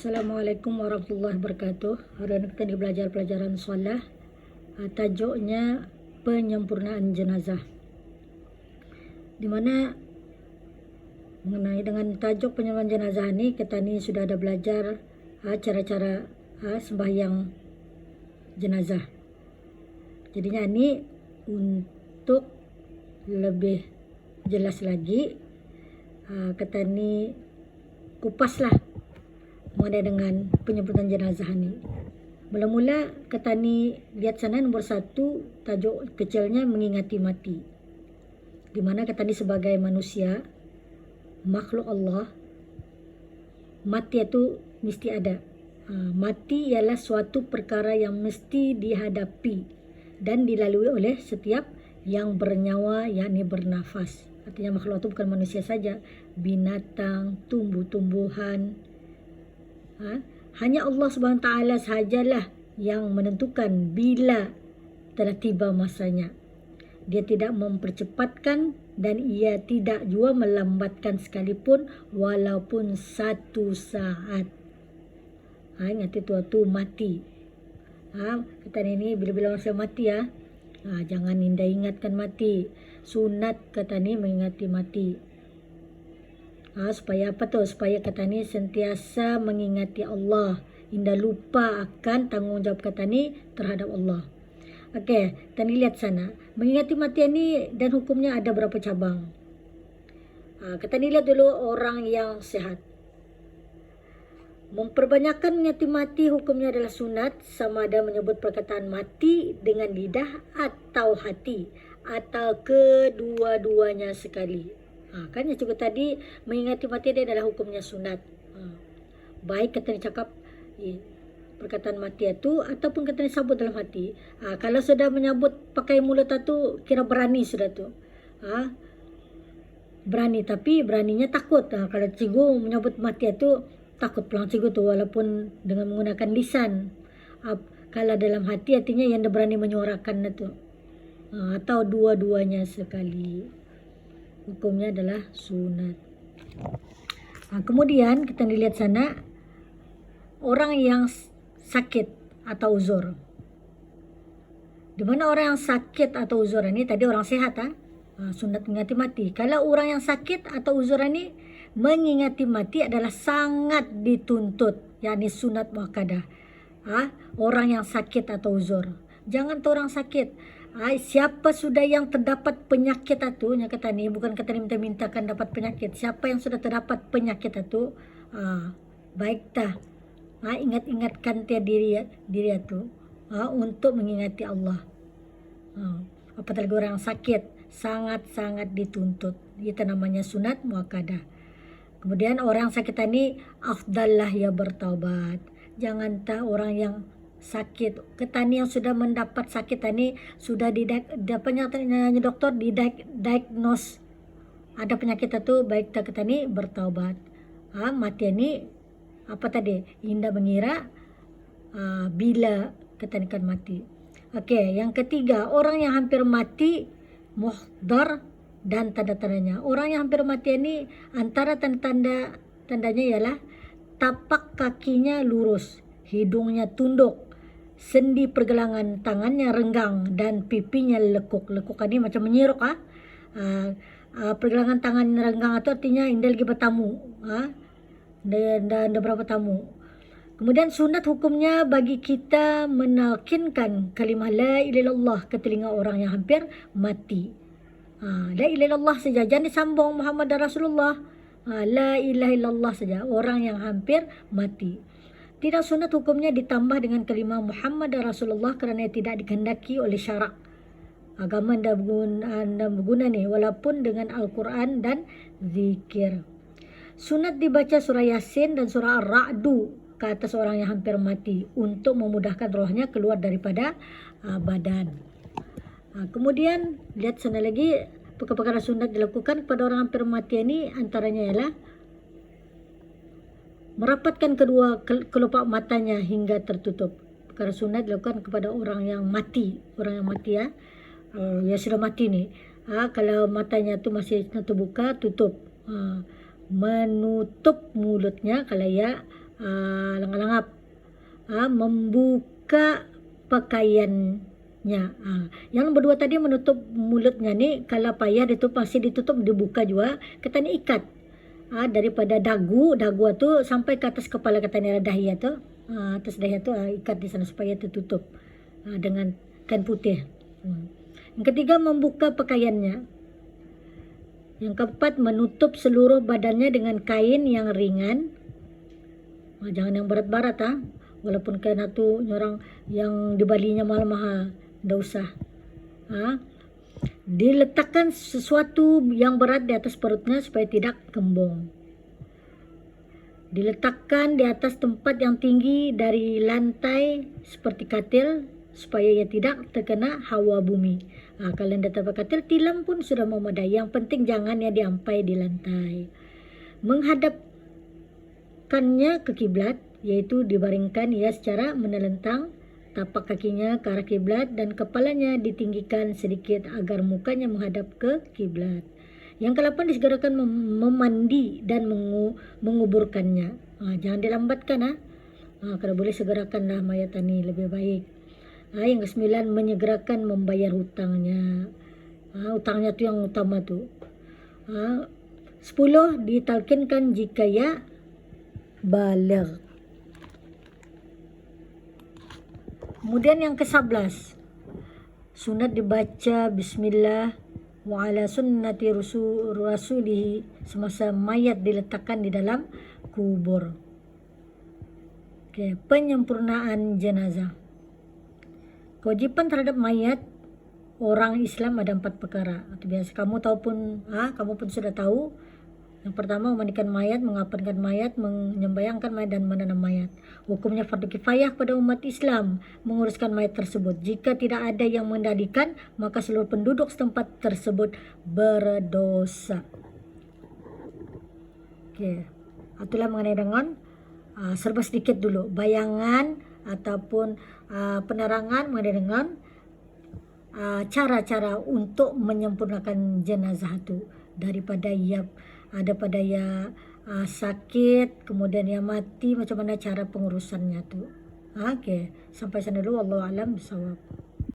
Assalamualaikum warahmatullahi wabarakatuh. Hari ini kita belajar pelajaran solat. Tajuknya penyempurnaan jenazah. Di mana mengenai dengan tajuk penyempurnaan jenazah ini, kita ni sudah ada belajar cara-cara sembahyang jenazah. Jadinya ini untuk lebih jelas lagi, kita ni kupaslah mengenai dengan penyempurnaan jenazah ni. Mula-mula kata ni lihat sana nombor 1, tajuk kecilnya mengingati mati. Di mana kata ni sebagai manusia, makhluk Allah, mati itu mesti ada. Mati ialah suatu perkara yang mesti dihadapi dan dilalui oleh setiap yang bernyawa, yakni bernafas. Artinya makhluk itu bukan manusia saja, binatang, tumbuh-tumbuhan. Hanya Allah SWT sahajalah yang menentukan bila telah tiba masanya. Dia tidak mempercepatkan dan ia tidak juga melambatkan sekalipun walaupun 1 saat. Ingat itu waktu mati. Kata ini bila-bila orang mati jangan ingatkan mati. Sunat kata ni mengingati mati. Supaya apa tu? Supaya kata ni sentiasa mengingati Allah. Indah lupa akan tanggungjawab kata ni terhadap Allah. Okey, kita lihat sana. Mengingati mati ni dan hukumnya ada berapa cabang. Kita lihat dulu orang yang sehat. Memperbanyakkan mengingati mati hukumnya adalah sunat, sama ada menyebut perkataan mati dengan lidah atau hati atau kedua-duanya sekali. Kan yang cukup tadi mengingati mati dia adalah hukumnya sunat. Baik kata ni cakap perkataan mati itu ataupun kata ni sabut dalam hati. Kalau sudah menyebut pakai mulut itu kira berani sudah tu. Berani, tapi beraninya takut. Kalau cikgu menyebut mati itu takut pulang cikgu tu walaupun dengan menggunakan lisan. Kalau dalam hati artinya yang dia berani menyuarakan itu. Atau dua-duanya sekali. Hukumnya adalah sunat. Kemudian kita lihat sana orang yang sakit atau uzur. Di mana orang yang sakit atau uzur ini tadi orang sehat sunat mengingati mati. Kalau orang yang sakit atau uzur ini mengingati mati adalah sangat dituntut, yakni sunat muakkadah. Orang yang sakit atau uzur. Jangan tu orang sakit. Siapa sudah yang terdapat penyakit itu, yang kata ni bukan kata ni minta-mintakan dapat penyakit. Siapa yang sudah terdapat penyakit itu, baik dah. Ingat-ingatkan diri itu untuk mengingati Allah. Apatah lagi orang yang sakit, sangat-sangat dituntut. Itu namanya sunat muakkadah. Kemudian orang yang sakit ini afdallah ya bertaubat. Jangan tak orang yang sakit, ketani yang sudah mendapat sakit ini sudah dapatnya doktor didiagnose ada penyakit itu, baik tak ketani bertaubat. Mati ini apa tadi? Indah mengira bila ketani kan mati. Okey, yang ketiga, orang yang hampir mati muhdar dan tanda-tandanya. Orang yang hampir mati ini antara tandanya ialah tapak kakinya lurus, hidungnya tunduk, sendi pergelangan tangannya renggang dan pipinya lekuk. Lekuk ini macam menyiruk. Pergelangan tangan renggang itu artinya indah lagi bertamu. Dan berapa tamu. Kemudian sunat hukumnya bagi kita menalkinkan kalimah la ilaha illallah ke telinga orang yang hampir mati. La ilaha illallah saja, jangan disambung Muhammad Rasulullah. La ilaha illallah saja, orang yang hampir mati. Tidak sunat hukumnya ditambah dengan kalimah Muhammad Rasulullah kerana tidak dikehendaki oleh syarak. Agama anda berguna ni walaupun dengan Al-Quran dan zikir. Sunat dibaca surah Yasin dan surah Ar-Ra'du ke atas orang yang hampir mati untuk memudahkan rohnya keluar daripada badan. Kemudian lihat sana lagi perkara sunat dilakukan kepada orang hampir mati ini antaranya ialah merapatkan kedua kelopak matanya hingga tertutup. Perkara sunat dilakukan kepada orang yang mati. Orang yang mati yang sudah mati ni. Kalau matanya tu masih terbuka, tutup. Menutup mulutnya kalau ia langap-langap, membuka pakaiannya. Yang nomor 2 tadi menutup mulutnya nih, kalau payah itu pasti ditutup, dibuka juga. Kata ni ikat daripada dagu tu sampai ke atas kepala, kata ni dahi tu, atas dahi tu ikat di sana supaya tertutup dengan kain putih. Yang ketiga, membuka pakaiannya. Yang keempat, menutup seluruh badannya dengan kain yang ringan. Jangan yang berat-berat walaupun kain itu orang yang dibalinya mahal-mahal, tidak usah. Diletakkan sesuatu yang berat di atas perutnya supaya tidak kembung. Diletakkan di atas tempat yang tinggi dari lantai seperti katil supaya ia tidak terkena hawa bumi. Kalau anda dapat katil, tilam pun sudah memadai. Yang penting jangan ya diampai di lantai. Menghadapkannya ke kiblat, yaitu dibaringkan ia secara menelentang, tapak kakinya ke arah kiblat dan kepalanya ditinggikan sedikit agar mukanya menghadap ke kiblat. Yang ke-8, disegerakan memandi dan menguburkannya. Jangan dilambatkan. Kalau boleh segerakanlah mayat ini, lebih baik. Yang ke-9, menyegerakan membayar hutangnya. Hutangnya tu yang utama tu. 10, ditalkinkan jika ia baligh. Kemudian yang ke-11, sunat dibaca bismillah wa ala sunnati rasulih semasa mayat diletakkan di dalam kubur. Penyempurnaan jenazah. Kewajipan terhadap mayat orang Islam ada 4 perkara. Biasa kamu pun sudah tahu. Yang pertama, memandikan mayat, mengapankan mayat, menyembayangkan mayat, dan menanam mayat. Hukumnya fardu kifayah pada umat Islam menguruskan mayat tersebut. Jika tidak ada yang menjadikan, maka seluruh penduduk setempat tersebut berdosa. Itulah mengenai dengan serba sedikit dulu bayangan ataupun penerangan mengenai dengan cara-cara untuk menyempurnakan jenazah itu, daripada ia sakit kemudian ia mati, macam mana cara pengurusannya tu. Sampai sana dulu, wallahu alam bisawab.